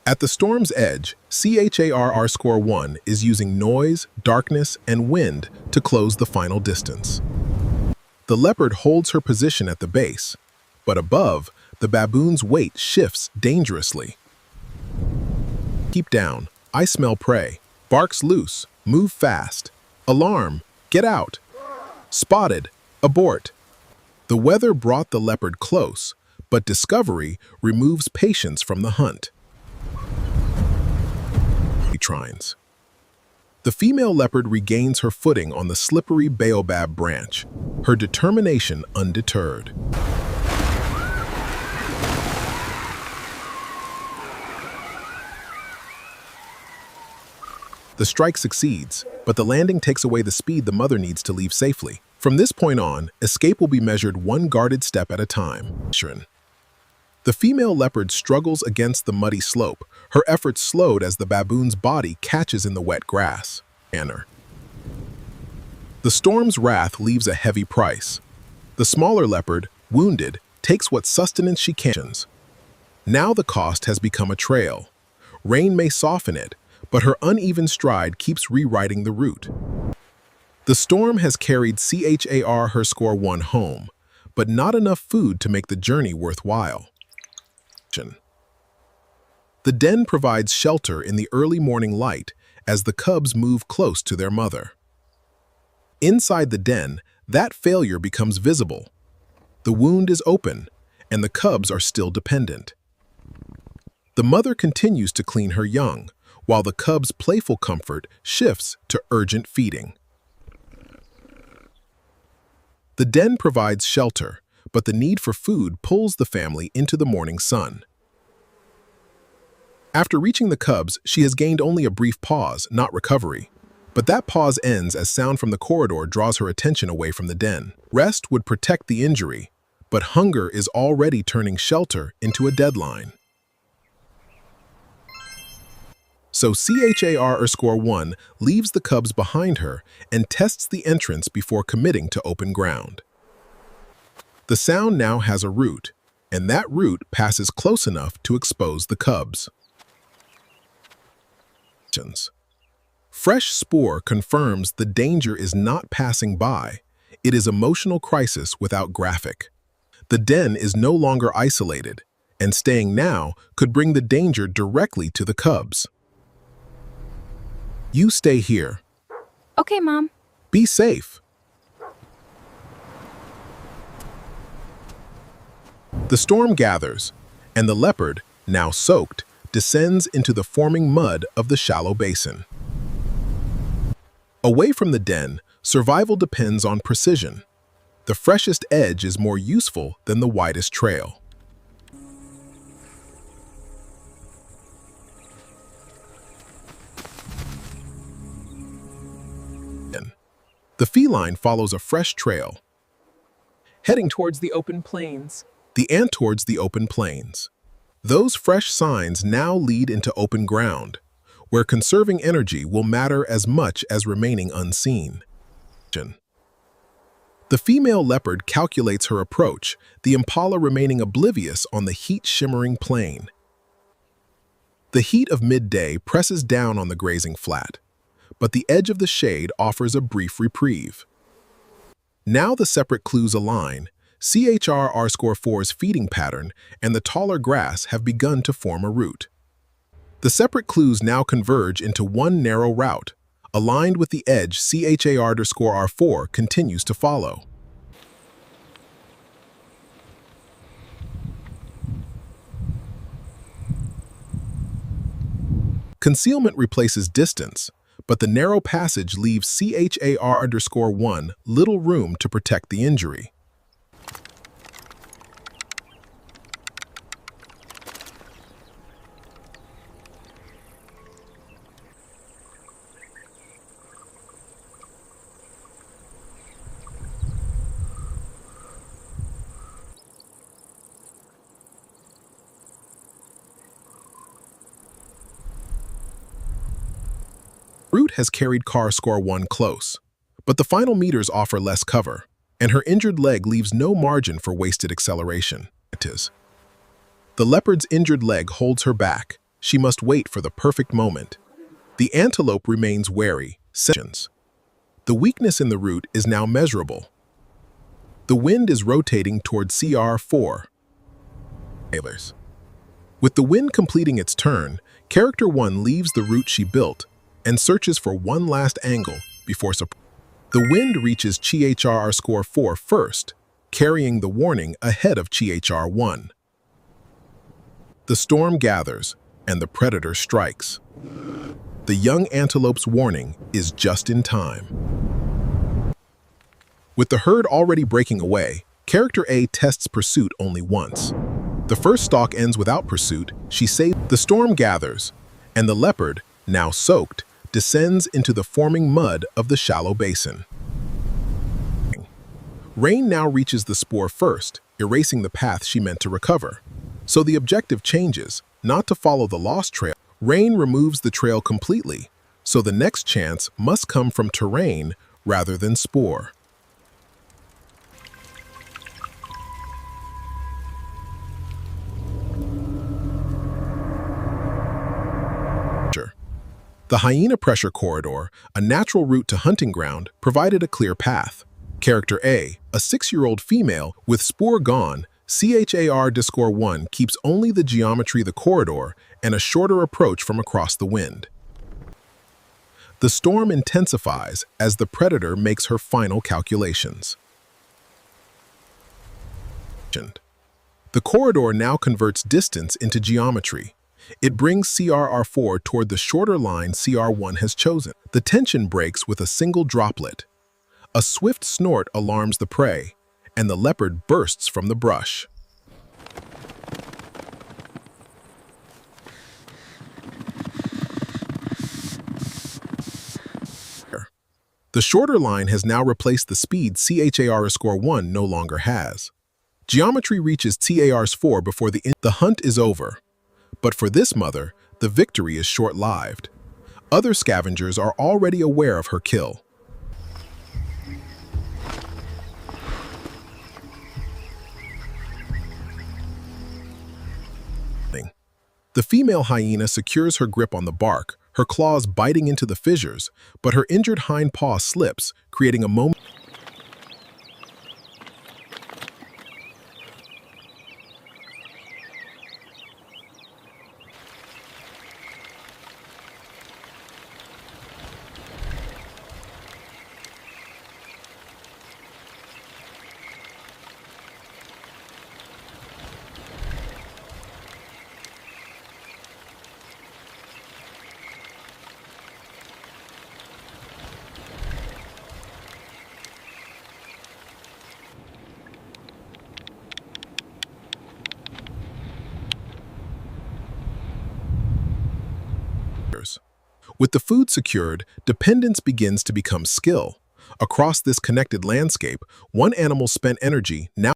At the storm's edge, CHARR score 1 is using noise, darkness, and wind to close the final distance. The leopard holds her position at the base, but above, the baboon's weight shifts dangerously. Keep down, I smell prey. Barks loose, move fast. Alarm, get out. Spotted, abort. The weather brought the leopard close, but discovery removes patience from the hunt. Trines. The female leopard regains her footing on the slippery baobab branch, her determination undeterred. The strike succeeds, but the landing takes away the speed the mother needs to leave safely. From this point on, escape will be measured one guarded step at a time. The female leopard struggles against the muddy slope, her efforts slowed as the baboon's body catches in the wet grass. The storm's wrath leaves a heavy price. The smaller leopard, wounded, takes what sustenance she can. Now the cost has become a trail. Rain may soften it, but her uneven stride keeps rewriting the route. The storm has carried CHAR her score 1 home, but not enough food to make the journey worthwhile. The den provides shelter in the early morning light as the cubs move close to their mother. Inside the den, that failure becomes visible. The wound is open, and the cubs are still dependent. The mother continues to clean her young, while the cubs' playful comfort shifts to urgent feeding. The den provides shelter, but the need for food pulls the family into the morning sun. After reaching the cubs, she has gained only a brief pause, not recovery. But that pause ends as sound from the corridor draws her attention away from the den. Rest would protect the injury, but hunger is already turning shelter into a deadline. So CHAR score 1 leaves the cubs behind her and tests the entrance before committing to open ground. The sound now has a route, and that route passes close enough to expose the cubs. Fresh spoor confirms the danger is not passing by. It is emotional crisis without graphic. The den is no longer isolated, and staying now could bring the danger directly to the cubs. You stay here. Okay, Mom. Be safe. The storm gathers, and the leopard, now soaked, descends into the forming mud of the shallow basin. Away from the den, survival depends on precision. The freshest edge is more useful than the widest trail. The feline follows a fresh trail, heading towards the open plains. The ant towards the open plains. Those fresh signs now lead into open ground, where conserving energy will matter as much as remaining unseen. The female leopard calculates her approach, the impala remaining oblivious on the heat-shimmering plain. The heat of midday presses down on the grazing flat, but the edge of the shade offers a brief reprieve. Now the separate clues align. CHAR score 4's feeding pattern and the taller grass have begun to form a route. The separate clues now converge into one narrow route, aligned with the edge CHAR_R4 continues to follow. Concealment replaces distance, but the narrow passage leaves CHAR_1 little room to protect the injury. Route has carried car score 1 close, but the final meters offer less cover, and her injured leg leaves no margin for wasted acceleration. The leopard's injured leg holds her back. she must wait for the perfect moment. The antelope remains wary. The weakness in the route is now measurable. The wind is rotating toward CR4. With the wind completing its turn, Character 1 leaves the route she built and searches for one last angle before the wind reaches CHR score 4 first, carrying the warning ahead of CHR 1. The storm gathers, and the predator strikes. The young antelope's warning is just in time. With the herd already breaking away, Character A tests pursuit only once. The first stalk ends without pursuit. She saves. The storm gathers, and the leopard, now soaked, descends into the forming mud of the shallow basin. Rain now reaches the spoor first, erasing the path she meant to recover. So the objective changes, not to follow the lost trail. Rain removes the trail completely, so the next chance must come from terrain rather than spoor. The hyena pressure corridor, a natural route to hunting ground, provided a clear path. Character A, a 6-year-old female with spoor gone, CHAR-1 keeps only the geometry of the corridor and a shorter approach from across the wind. The storm intensifies as the predator makes her final calculations. The corridor now converts distance into geometry. It brings CRR4 toward the shorter line CR1 has chosen. The tension breaks with a single droplet. A swift snort alarms the prey, and the leopard bursts from the brush. The shorter line has now replaced the speed CHAR-1 no longer has. Geometry reaches TARs4 before the hunt is over. But for this mother, the victory is short-lived. Other scavengers are already aware of her kill. The female hyena secures her grip on the bark, her claws biting into the fissures, but her injured hind paw slips, creating a moment. With the food secured, dependence begins to become skill. Across this connected landscape, one animal's spent energy now